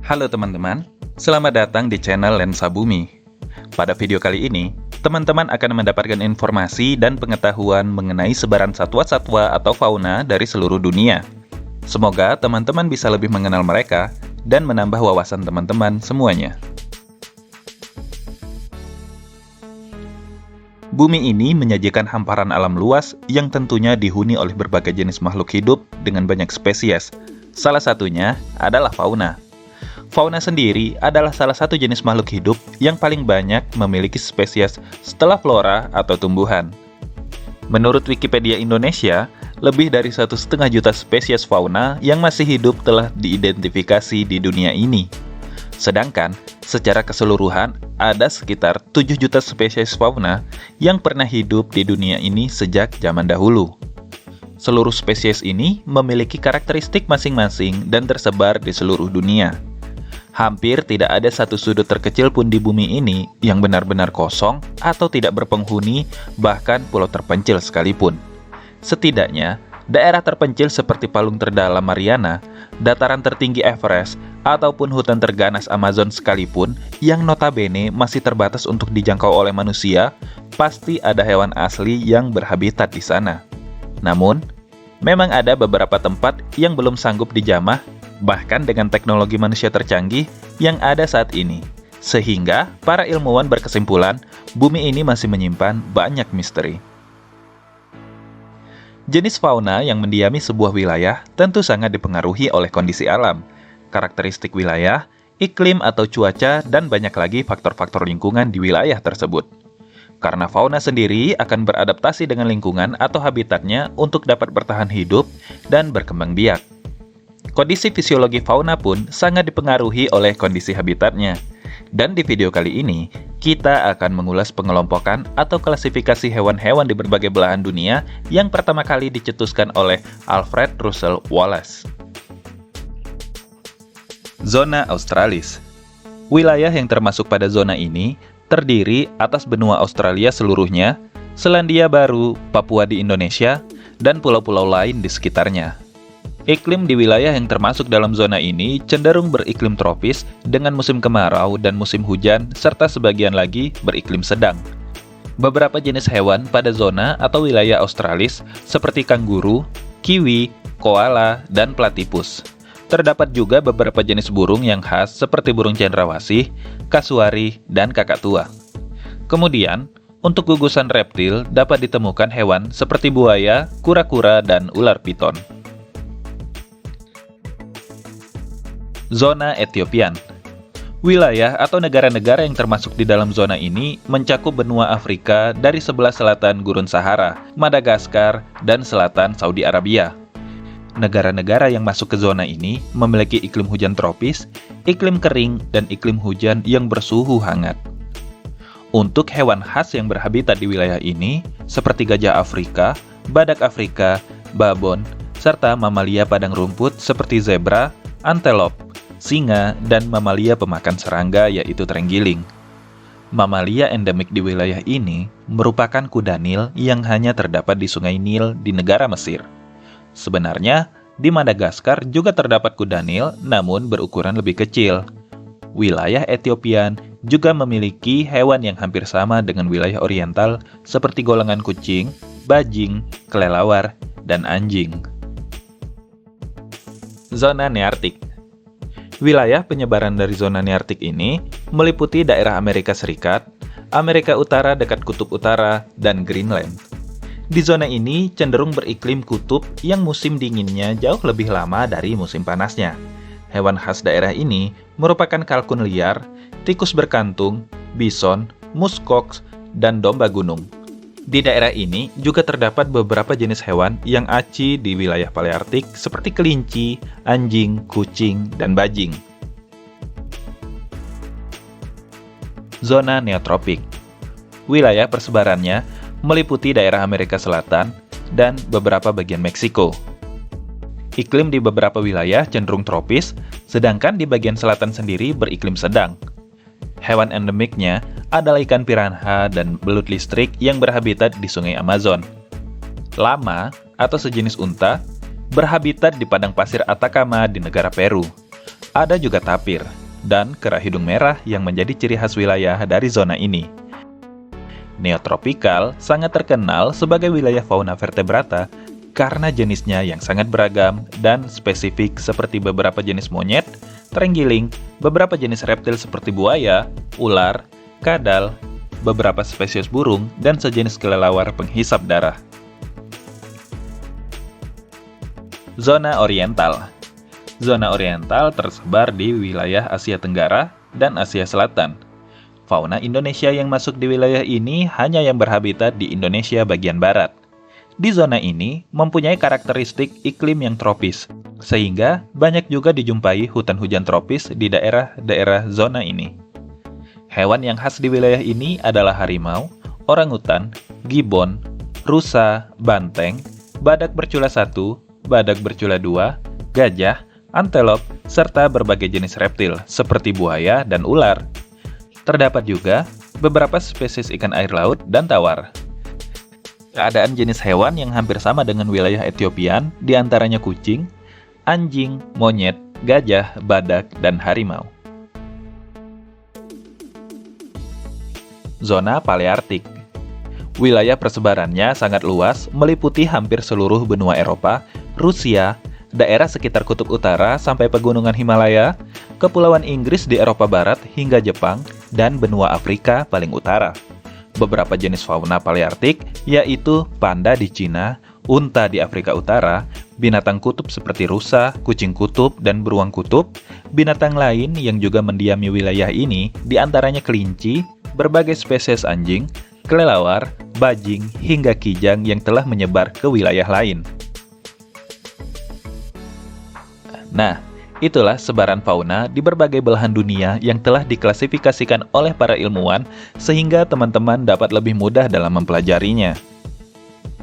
Halo teman-teman, selamat datang di channel Lensa Bumi. Pada video kali ini, teman-teman akan mendapatkan informasi dan pengetahuan mengenai sebaran satwa-satwa atau fauna dari seluruh dunia. Semoga teman-teman bisa lebih mengenal mereka dan menambah wawasan teman-teman semuanya. Bumi ini menyajikan hamparan alam luas yang tentunya dihuni oleh berbagai jenis makhluk hidup dengan banyak spesies. Salah satunya adalah fauna. Fauna sendiri adalah salah satu jenis makhluk hidup yang paling banyak memiliki spesies setelah flora atau tumbuhan. Menurut Wikipedia Indonesia, lebih dari 1,5 juta spesies fauna yang masih hidup telah diidentifikasi di dunia ini. Sedangkan, secara keseluruhan, ada sekitar 7 juta spesies fauna yang pernah hidup di dunia ini sejak zaman dahulu. Seluruh spesies ini memiliki karakteristik masing-masing dan tersebar di seluruh dunia. Hampir tidak ada satu sudut terkecil pun di bumi ini yang benar-benar kosong atau tidak berpenghuni, bahkan pulau terpencil sekalipun. Setidaknya, daerah terpencil seperti palung terdalam Mariana, dataran tertinggi Everest, ataupun hutan terganas Amazon sekalipun yang notabene masih terbatas untuk dijangkau oleh manusia, pasti ada hewan asli yang berhabitat di sana. Namun, memang ada beberapa tempat yang belum sanggup dijamah bahkan dengan teknologi manusia tercanggih yang ada saat ini. Sehingga, para ilmuwan berkesimpulan, bumi ini masih menyimpan banyak misteri. Jenis fauna yang mendiami sebuah wilayah tentu sangat dipengaruhi oleh kondisi alam, karakteristik wilayah, iklim atau cuaca, dan banyak lagi faktor-faktor lingkungan di wilayah tersebut. Karena fauna sendiri akan beradaptasi dengan lingkungan atau habitatnya untuk dapat bertahan hidup dan berkembang biak. Kondisi fisiologi fauna pun sangat dipengaruhi oleh kondisi habitatnya. Dan di video kali ini, kita akan mengulas pengelompokan atau klasifikasi hewan-hewan di berbagai belahan dunia yang pertama kali dicetuskan oleh Alfred Russel Wallace. Zona Australis. Wilayah yang termasuk pada zona ini terdiri atas benua Australia seluruhnya, Selandia Baru, Papua di Indonesia, dan pulau-pulau lain di sekitarnya. Iklim di wilayah yang termasuk dalam zona ini cenderung beriklim tropis dengan musim kemarau dan musim hujan serta sebagian lagi beriklim sedang. Beberapa jenis hewan pada zona atau wilayah Australis seperti kanguru, kiwi, koala, dan platypus. Terdapat juga beberapa jenis burung yang khas seperti burung cendrawasih, kasuari, dan kakatua. Kemudian, untuk gugusan reptil dapat ditemukan hewan seperti buaya, kura-kura, dan ular piton. Zona Ethiopian. Wilayah atau negara-negara yang termasuk di dalam zona ini mencakup benua Afrika dari sebelah selatan Gurun Sahara, Madagaskar, dan selatan Saudi Arabia. Negara-negara yang masuk ke zona ini memiliki iklim hujan tropis, iklim kering, dan iklim hujan yang bersuhu hangat. Untuk hewan khas yang berhabitat di wilayah ini, seperti gajah Afrika, badak Afrika, babon, serta mamalia padang rumput seperti zebra, antelop, singa, dan mamalia pemakan serangga yaitu terenggiling. Mamalia endemik di wilayah ini merupakan kuda Nil yang hanya terdapat di Sungai Nil di negara Mesir. Sebenarnya, di Madagaskar juga terdapat kuda Nil namun berukuran lebih kecil. Wilayah Ethiopian juga memiliki hewan yang hampir sama dengan wilayah oriental seperti golongan kucing, bajing, kelelawar, dan anjing. Zona Neartik. Wilayah penyebaran dari zona Neartik ini meliputi daerah Amerika Serikat, Amerika Utara dekat Kutub Utara, dan Greenland. Di zona ini cenderung beriklim kutub yang musim dinginnya jauh lebih lama dari musim panasnya. Hewan khas daerah ini merupakan kalkun liar, tikus berkantung, bison, muskox, dan domba gunung. Di daerah ini juga terdapat beberapa jenis hewan yang aci di wilayah Paleartik seperti kelinci, anjing, kucing, dan bajing. Zona Neotropik. Wilayah persebarannya meliputi daerah Amerika Selatan dan beberapa bagian Meksiko. Iklim di beberapa wilayah cenderung tropis, sedangkan di bagian selatan sendiri beriklim sedang. Hewan endemiknya adalah ikan piranha dan belut listrik yang berhabitat di Sungai Amazon. Lama atau sejenis unta berhabitat di padang pasir Atacama di negara Peru. Ada juga tapir dan kera hidung merah yang menjadi ciri khas wilayah dari zona ini. Neotropikal sangat terkenal sebagai wilayah fauna vertebrata karena jenisnya yang sangat beragam dan spesifik seperti beberapa jenis monyet, terenggiling, beberapa jenis reptil seperti buaya, ular, kadal, beberapa spesies burung, dan sejenis kelelawar penghisap darah. Zona Oriental. Zona Oriental tersebar di wilayah Asia Tenggara dan Asia Selatan. Fauna Indonesia yang masuk di wilayah ini hanya yang berhabitat di Indonesia bagian barat. Di zona ini mempunyai karakteristik iklim yang tropis, sehingga banyak juga dijumpai hutan hujan tropis di daerah-daerah zona ini. Hewan yang khas di wilayah ini adalah harimau, orangutan, gibbon, rusa, banteng, badak bercula 1, badak bercula 2, gajah, antelop, serta berbagai jenis reptil seperti buaya dan ular. Terdapat juga beberapa spesies ikan air laut dan tawar. Keadaan jenis hewan yang hampir sama dengan wilayah Etiopian, diantaranya kucing, anjing, monyet, gajah, badak, dan harimau. Zona Paleartik. Wilayah persebarannya sangat luas, meliputi hampir seluruh benua Eropa, Rusia, daerah sekitar Kutub Utara sampai pegunungan Himalaya, Kepulauan Inggris di Eropa Barat hingga Jepang, dan benua Afrika paling utara. Beberapa jenis fauna Paleartik yaitu panda di Cina, unta di Afrika Utara, binatang kutub seperti rusa, kucing kutub, dan beruang kutub. Binatang lain yang juga mendiami wilayah ini diantaranya kelinci, berbagai spesies anjing, kelelawar, bajing, hingga kijang yang telah menyebar ke wilayah lain. Nah, itulah sebaran fauna di berbagai belahan dunia yang telah diklasifikasikan oleh para ilmuwan sehingga teman-teman dapat lebih mudah dalam mempelajarinya.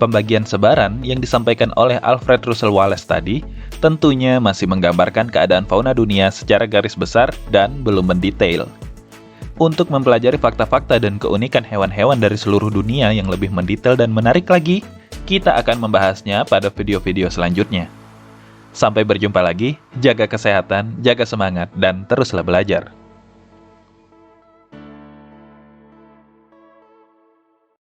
Pembagian sebaran yang disampaikan oleh Alfred Russel Wallace tadi tentunya masih menggambarkan keadaan fauna dunia secara garis besar dan belum mendetail. Untuk mempelajari fakta-fakta dan keunikan hewan-hewan dari seluruh dunia yang lebih mendetail dan menarik lagi, kita akan membahasnya pada video-video selanjutnya. Sampai berjumpa lagi, jaga kesehatan, jaga semangat, dan teruslah belajar.